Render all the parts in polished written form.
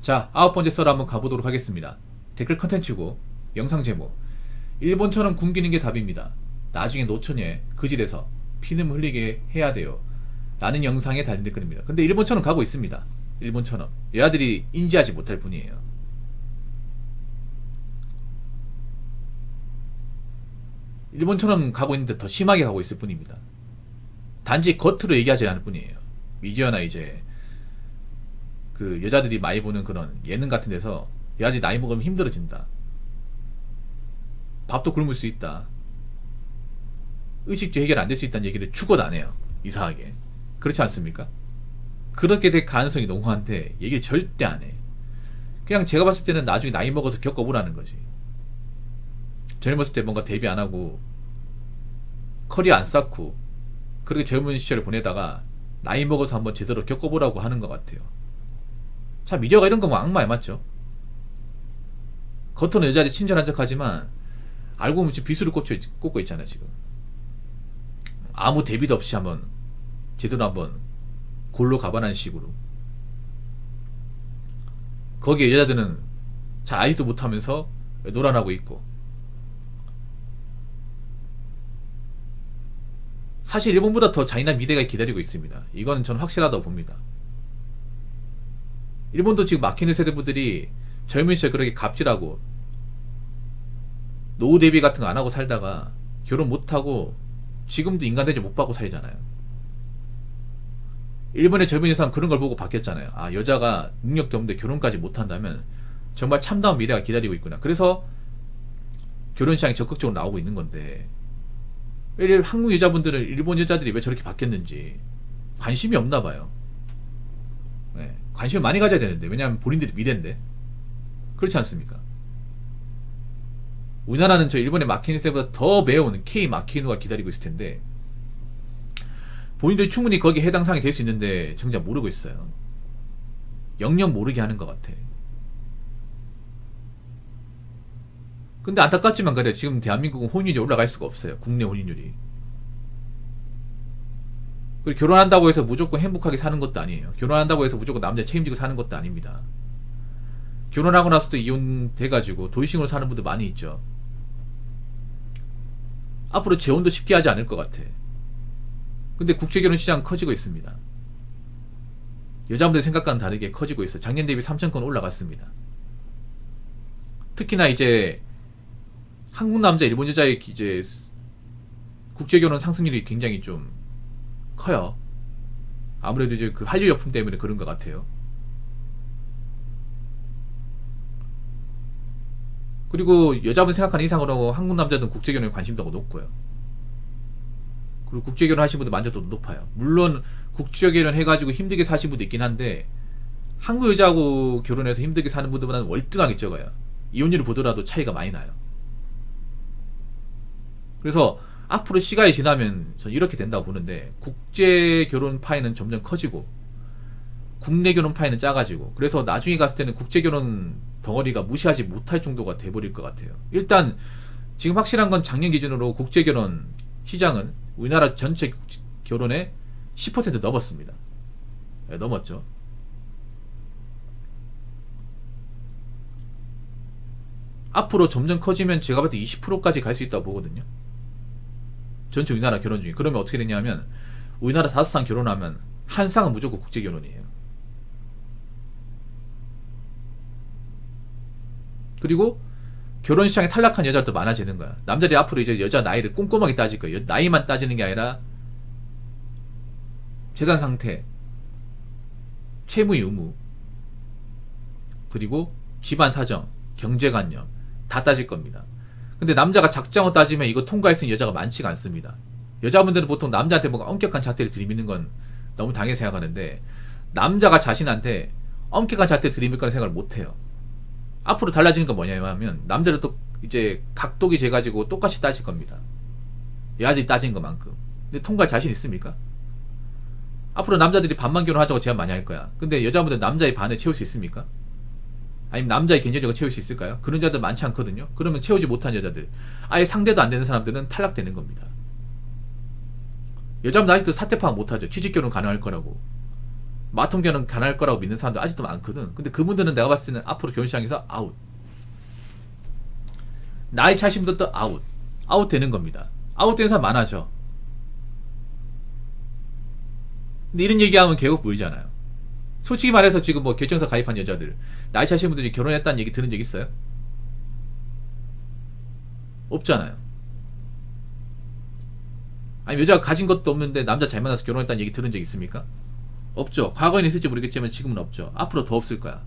자, 9번째 썰 한번 가보도록 하겠습니다. 댓글 컨텐츠고 영상 제목, 일본처럼 굶기는 게 답입니다. 나중에 노처녀에 그지돼서 피눈 흘리게 해야 돼요 라는 영상에 달린 댓글입니다. 근데 일본처럼 가고 있습니다. 일본처럼 여자들이 인지하지 못할 뿐이에요. 일본처럼 가고 있는데 더 심하게 가고 있을 뿐입니다. 단지 겉으로 얘기하지 않을 뿐이에요. 미디어나 이제 그 여자들이 많이 보는 그런 예능 같은 데서 여자들이 나이 먹으면 힘들어진다, 밥도 굶을 수 있다, 의식주 해결 안 될 수 있다는 얘기를 죽어도 안 해요. 이상하게. 그렇지 않습니까? 그렇게 될 가능성이 농후한데 얘기를 절대 안 해. 그냥 제가 봤을 때는 나중에 나이 먹어서 겪어보라는 거지. 젊었을 때 뭔가 데뷔 안 하고 커리어 안 쌓고 그렇게 젊은 시절을 보내다가 나이 먹어서 한번 제대로 겪어보라고 하는 것 같아요. 참, 미디어가 이런 거 뭐 악마에 맞죠? 겉으로는 여자들이 친절한 척 하지만 알고 보면 지금 비수를 꽂고 있잖아 지금. 아무 대비도 없이 한번 제대로 한번 골로 가반한 식으로. 거기에 여자들은 잘 알지도 못하면서 노란하고 있고. 사실 일본보다 더 잔인한 미래가 기다리고 있습니다. 이거는 저는 확실하다고 봅니다. 일본도 지금 막히는 세대분들이 젊은 시절 그렇게 갑질하고 노후 대비 같은 거 안 하고 살다가 결혼 못하고 지금도 인간 대접 못 받고 살잖아요. 일본의 젊은 여성은 그런 걸 보고 바뀌었잖아요. 아, 여자가 능력도 없는데 결혼까지 못한다면 정말 참다운 미래가 기다리고 있구나. 그래서 결혼 시장이 적극적으로 나오고 있는 건데, 왜 한국 여자분들은 일본 여자들이 왜 저렇게 바뀌었는지 관심이 없나 봐요. 네, 관심을 많이 가져야 되는데, 왜냐하면 본인들이 미래인데. 그렇지 않습니까? 우리나라는 저 일본의 마키니세보다 더 매운 K 마키누가 기다리고 있을 텐데 본인들이 충분히 거기에 해당 사항이 될 수 있는데 정작 모르고 있어요. 영영 모르게 하는 것 같아. 근데 안타깝지만 그래, 지금 대한민국은 혼인율이 올라갈 수가 없어요. 국내 혼인율이. 그리고 결혼한다고 해서 무조건 행복하게 사는 것도 아니에요. 결혼한다고 해서 무조건 남자 책임지고 사는 것도 아닙니다. 결혼하고 나서도 이혼돼가지고 돌싱으로 사는 분들 많이 있죠. 앞으로 재혼도 쉽게 하지 않을 것 같아. 근데 국제결혼 시장 커지고 있습니다. 여자분들 생각과는 다르게 커지고 있어. 작년 대비 3,000건 올라갔습니다. 특히나 이제 한국 남자, 일본 여자의 이제 국제결혼 상승률이 굉장히 좀 커요. 아무래도 이제 그 한류 역품 때문에 그런 것 같아요. 그리고 여자분 생각하는 이상으로 한국 남자들은 국제결혼에 관심도 높고요. 그리고 국제결혼 하신 분들 만족도도 높아요. 물론 국제결혼 해가지고 힘들게 사신 분도 있긴 한데 한국 여자하고 결혼해서 힘들게 사는 분들보다는 월등하게 적어요. 이혼율을 보더라도 차이가 많이 나요. 그래서 앞으로 시간이 지나면 전 이렇게 된다고 보는데, 국제결혼 파이는 점점 커지고 국내 결혼 파이는 작아지고, 그래서 나중에 갔을 때는 국제결혼 덩어리가 무시하지 못할 정도가 돼버릴 것 같아요. 일단 지금 확실한 건 작년 기준으로 국제결혼 시장은 우리나라 전체 결혼의 10% 넘었습니다. 네, 넘었죠. 앞으로 점점 커지면 제가 봤을 때 20%까지 갈 수 있다고 보거든요. 전체 우리나라 결혼 중에. 그러면 어떻게 되냐면 우리나라 5쌍 결혼하면 한 쌍은 무조건 국제결혼이에요. 그리고 결혼 시장에 탈락한 여자도 많아지는 거야. 남자들이 앞으로 이제 여자 나이를 꼼꼼하게 따질 거예요. 나이만 따지는 게 아니라 재산 상태, 채무 유무, 그리고 집안 사정, 경제관념 다 따질 겁니다. 근데 남자가 작정을 따지면 이거 통과할 수 있는 여자가 많지가 않습니다. 여자분들은 보통 남자한테 뭔가 엄격한 잣대를 들이미는 건 너무 당연히 생각하는데, 남자가 자신한테 엄격한 잣대 들이밀 거라는 생각을 못해요. 앞으로 달라지는 건 뭐냐면 남자를 또 이제 각도기 재가지고 똑같이 따질 겁니다. 여자들이 따진 것만큼. 근데 통과할 자신 있습니까? 앞으로 남자들이 반만 결혼하자고 제안 많이 할 거야. 근데 여자분들 남자의 반을 채울 수 있습니까? 아니면 남자의 경제력을 채울 수 있을까요? 그런 여자들 많지 않거든요. 그러면 채우지 못한 여자들, 아예 상대도 안 되는 사람들은 탈락되는 겁니다. 여자분 아직도 사태 파악 못하죠. 취직결혼 가능할 거라고. 마통견은 가능할 거라고 믿는 사람도 아직도 많거든. 근데 그분들은 내가 봤을 때는 앞으로 결혼시장에서 아웃. 나이 차신 분들도 아웃. 아웃 되는 겁니다. 아웃 되는 사람 많아져. 근데 이런 얘기하면 개국 보이잖아요. 솔직히 말해서 지금 뭐 결정사 가입한 여자들, 나이 차신 분들이 결혼했다는 얘기 들은 적 있어요? 없잖아요. 아니 여자가 가진 것도 없는데 남자 잘 만나서 결혼했다는 얘기 들은 적 있습니까? 없죠. 과거에는 있을지 모르겠지만 지금은 없죠. 앞으로 더 없을 거야.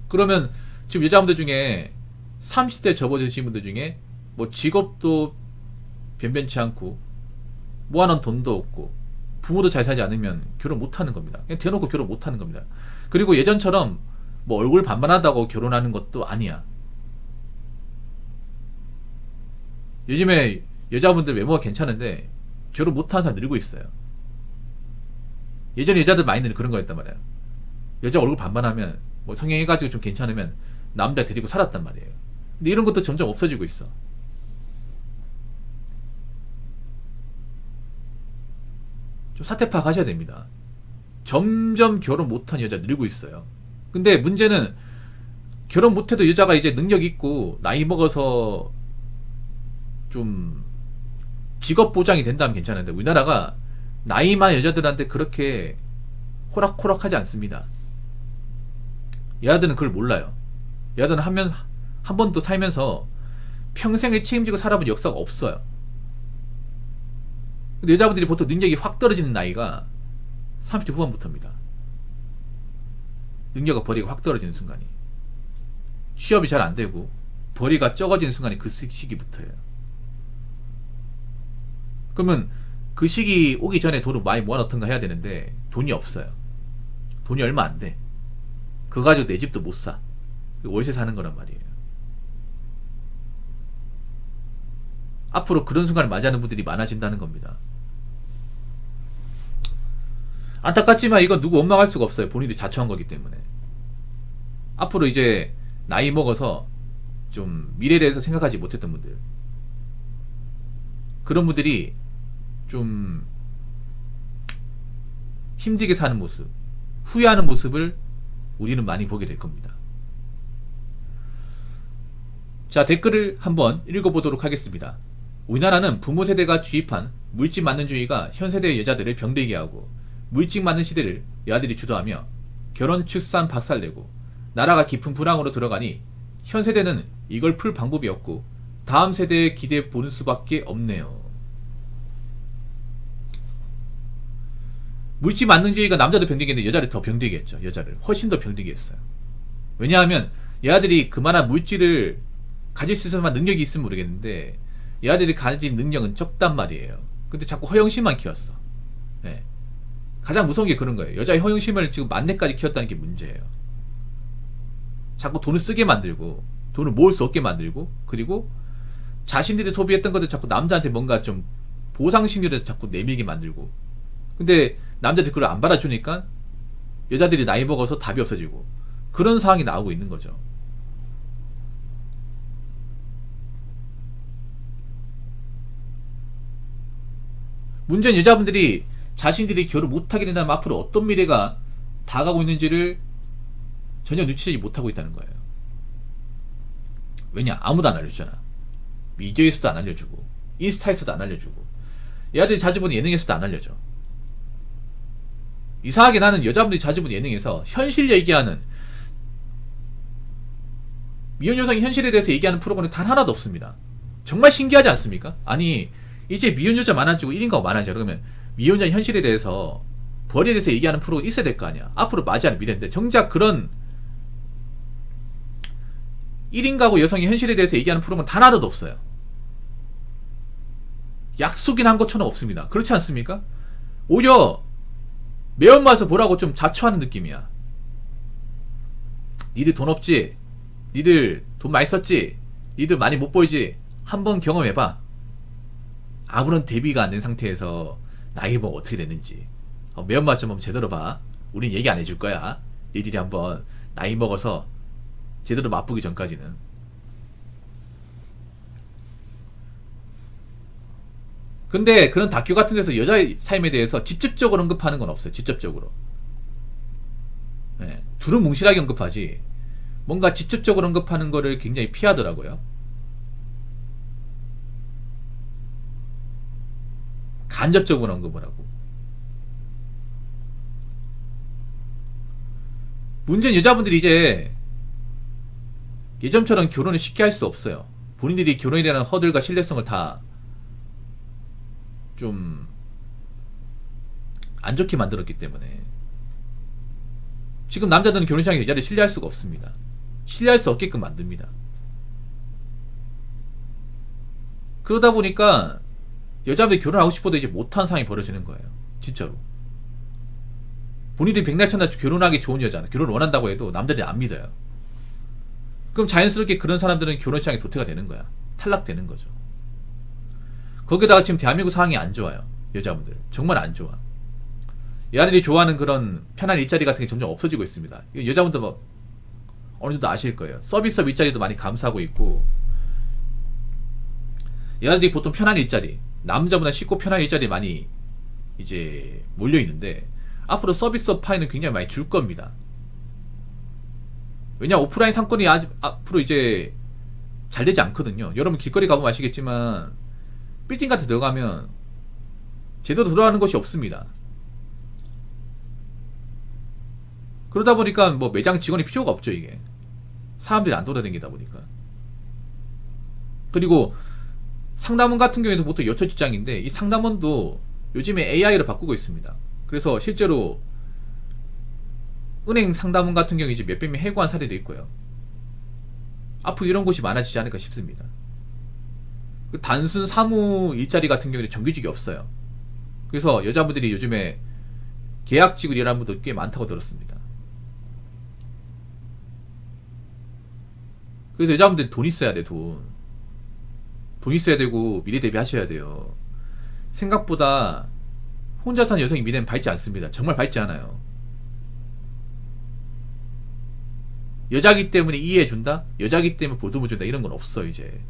그러면 지금 여자분들 중에 30대 접어드신 분들 중에 뭐 직업도 변변치 않고 모아놓은 돈도 없고 부모도 잘 살지 않으면 결혼 못하는 겁니다. 그냥 대놓고 결혼 못하는 겁니다. 그리고 예전처럼 뭐 얼굴 반반하다고 결혼하는 것도 아니야. 요즘에 여자분들 외모가 괜찮은데 결혼 못하는 사람 늘고 있어요. 예전에 여자들 많이 늘 그런 거였단 말이에요. 여자 얼굴 반반하면 뭐 성형해가지고 좀 괜찮으면 남자 데리고 살았단 말이에요. 근데 이런 것도 점점 없어지고 있어. 좀 사태 파악하셔야 됩니다. 점점 결혼 못한 여자 늘고 있어요. 근데 문제는 결혼 못해도 여자가 이제 능력 있고 나이 먹어서 좀 직업 보장이 된다면 괜찮은데 우리나라가 나이 많은 여자들한테 그렇게 호락호락하지 않습니다. 여자들은 그걸 몰라요. 여자들은 한 번도 살면서 평생을 책임지고 살아본 역사가 없어요. 근데 여자분들이 보통 능력이 확 떨어지는 나이가 30대 후반부터입니다. 능력과 벌이가 확 떨어지는 순간이. 취업이 잘 안 되고 벌이가 적어지는 순간이 그 시기부터예요. 그러면 그 시기 오기 전에 돈을 많이 모아놓던가 해야 되는데 돈이 없어요. 돈이 얼마 안 돼. 그거 가지고 내 집도 못 사. 월세 사는 거란 말이에요. 앞으로 그런 순간을 맞이하는 분들이 많아진다는 겁니다. 안타깝지만 이건 누구 원망할 수가 없어요. 본인들이 자초한 거기 때문에. 앞으로 이제 나이 먹어서 좀 미래에 대해서 생각하지 못했던 분들, 그런 분들이 좀 힘들게 사는 모습, 후회하는 모습을 우리는 많이 보게 될 겁니다. 자, 댓글을 한번 읽어보도록 하겠습니다. 우리나라는 부모 세대가 주입한 물집 맞는주의가 현 세대의 여자들을 병들게 하고 물집 맞는 시대를 여자들이 주도하며 결혼 출산 박살내고 나라가 깊은 불황으로 들어가니 현 세대는 이걸 풀 방법이 없고 다음 세대에 기대해 보는 수밖에 없네요. 물집 맞는주의가 남자도 병들게 했는데 여자를 더 병들게 했죠. 여자를 훨씬 더 병들게 했어요. 왜냐하면 여자들이 그만한 물질을 가질 수 있을 만한 능력이 있으면 모르겠는데 얘들이 가진 능력은 적단 말이에요. 근데 자꾸 허영심만 키웠어. 네. 가장 무서운 게 그런 거예요. 여자의 허영심을 지금 만렙까지 키웠다는 게 문제예요. 자꾸 돈을 쓰게 만들고 돈을 모을 수 없게 만들고 그리고 자신들이 소비했던 것들 자꾸 남자한테 뭔가 좀 보상심리를 자꾸 내밀게 만들고 근데 남자들이 그걸 안 받아주니까 여자들이 나이 먹어서 답이 없어지고 그런 상황이 나오고 있는 거죠. 문제는 여자분들이 자신들이 결혼 못하게 된다면 앞으로 어떤 미래가 다가오고 있는지를 전혀 눈치채지 못하고 있다는 거예요. 왜냐? 아무도 안 알려주잖아. 미디어에서도 안 알려주고 인스타에서도 안 알려주고 얘들이 자주 보는 예능에서도 안 알려줘. 이상하게 나는 여자분들이 자주 보는 예능에서 현실 얘기하는 미혼 여성이 현실에 대해서 얘기하는 프로그램은 단 하나도 없습니다. 정말 신기하지 않습니까? 아니 이제 미혼 여자 많아지고 1인 가구 많아져. 그러면 미혼 여자 현실에 대해서 벌에 대해서 얘기하는 프로가 있어야 될 거 아니야. 앞으로 맞이하는 미래인데 정작 그런 1인 가구 여성이 현실에 대해서 얘기하는 프로그램은 단 하나도 없어요. 약속이나 한 것처럼 없습니다. 그렇지 않습니까? 오히려 매운맛을 보라고 좀 자초하는 느낌이야. 니들 돈 없지? 니들 돈 많이 썼지? 니들 많이 못 벌지? 한번 경험해봐. 아무런 대비가 안 된 상태에서 나이 먹어 어떻게 됐는지 매운맛 좀 한번 제대로 봐. 우린 얘기 안 해줄 거야. 니들이 한번 나이 먹어서 제대로 맛보기 전까지는. 근데 그런 다큐 같은 데서 여자의 삶에 대해서 직접적으로 언급하는 건 없어요. 직접적으로. 네. 두루뭉실하게 언급하지 뭔가 직접적으로 언급하는 거를 굉장히 피하더라고요. 간접적으로 언급을 하고. 문제는 여자분들이 이제 예전처럼 결혼을 쉽게 할 수 없어요. 본인들이 결혼이라는 허들과 신뢰성을 다 좀 안 좋게 만들었기 때문에 지금 남자들은 결혼식장에 여자를 신뢰할 수가 없습니다. 신뢰할 수 없게끔 만듭니다. 그러다 보니까 여자분들이 결혼하고 싶어도 이제 못한 상황이 벌어지는 거예요. 진짜로. 본인들이 백날 천날 결혼하기 좋은 여자는 결혼을 원한다고 해도 남자들이 안 믿어요. 그럼 자연스럽게 그런 사람들은 결혼시장에 도태가 되는 거야. 탈락되는 거죠. 거기다가 지금 대한민국 상황이 안 좋아요. 여자분들 정말 안 좋아. 여자들이 좋아하는 그런 편한 일자리 같은 게 점점 없어지고 있습니다. 여자분들 뭐 어느 정도 아실 거예요. 서비스업 일자리도 많이 감소하고 있고, 여자들이 보통 편한 일자리, 남자보다 쉽고 편한 일자리 많이 이제 몰려 있는데 앞으로 서비스업 파이는 굉장히 많이 줄 겁니다. 왜냐, 오프라인 상권이 앞으로 이제 잘 되지 않거든요. 여러분 길거리 가보면 아시겠지만 빌딩 같은 데 들어가면 제대로 들어가는 곳이 없습니다. 그러다 보니까 뭐 매장 직원이 필요가 없죠. 이게 사람들이 안 돌아다니다 보니까. 그리고 상담원 같은 경우에도 보통 여초 직장인데 이 상담원도 요즘에 AI로 바꾸고 있습니다. 그래서 실제로 은행 상담원 같은 경우 이제 몇백 명 해고한 사례도 있고요. 앞으로 이런 곳이 많아지지 않을까 싶습니다. 단순 사무 일자리 같은 경우에는 정규직이 없어요. 그래서 여자분들이 요즘에 계약직으로 일하는 분도 꽤 많다고 들었습니다. 그래서 여자분들이 돈 있어야 돼. 돈 있어야 되고 미래 대비하셔야 돼요. 생각보다 혼자 사는 여성이 미래는 밝지 않습니다. 정말 밝지 않아요. 여자기 때문에 이해해준다? 여자기 때문에 보듬어 준다? 이런 건 없어 이제.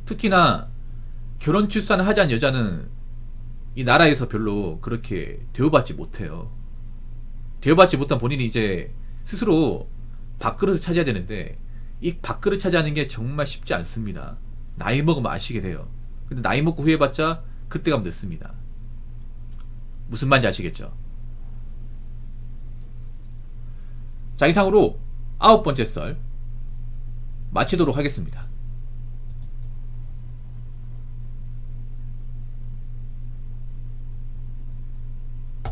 특히나 결혼 출산을 하지 않은 여자는 이 나라에서 별로 그렇게 대우받지 못해요. 대우받지 못한 본인이 이제 스스로 밥그릇을 차지해야 되는데 이 밥그릇 차지하는 게 정말 쉽지 않습니다. 나이 먹으면 아시게 돼요. 근데 나이 먹고 후회해봤자 그때 가면 늦습니다. 무슨 말인지 아시겠죠? 자, 이상으로 9번째 썰 마치도록 하겠습니다.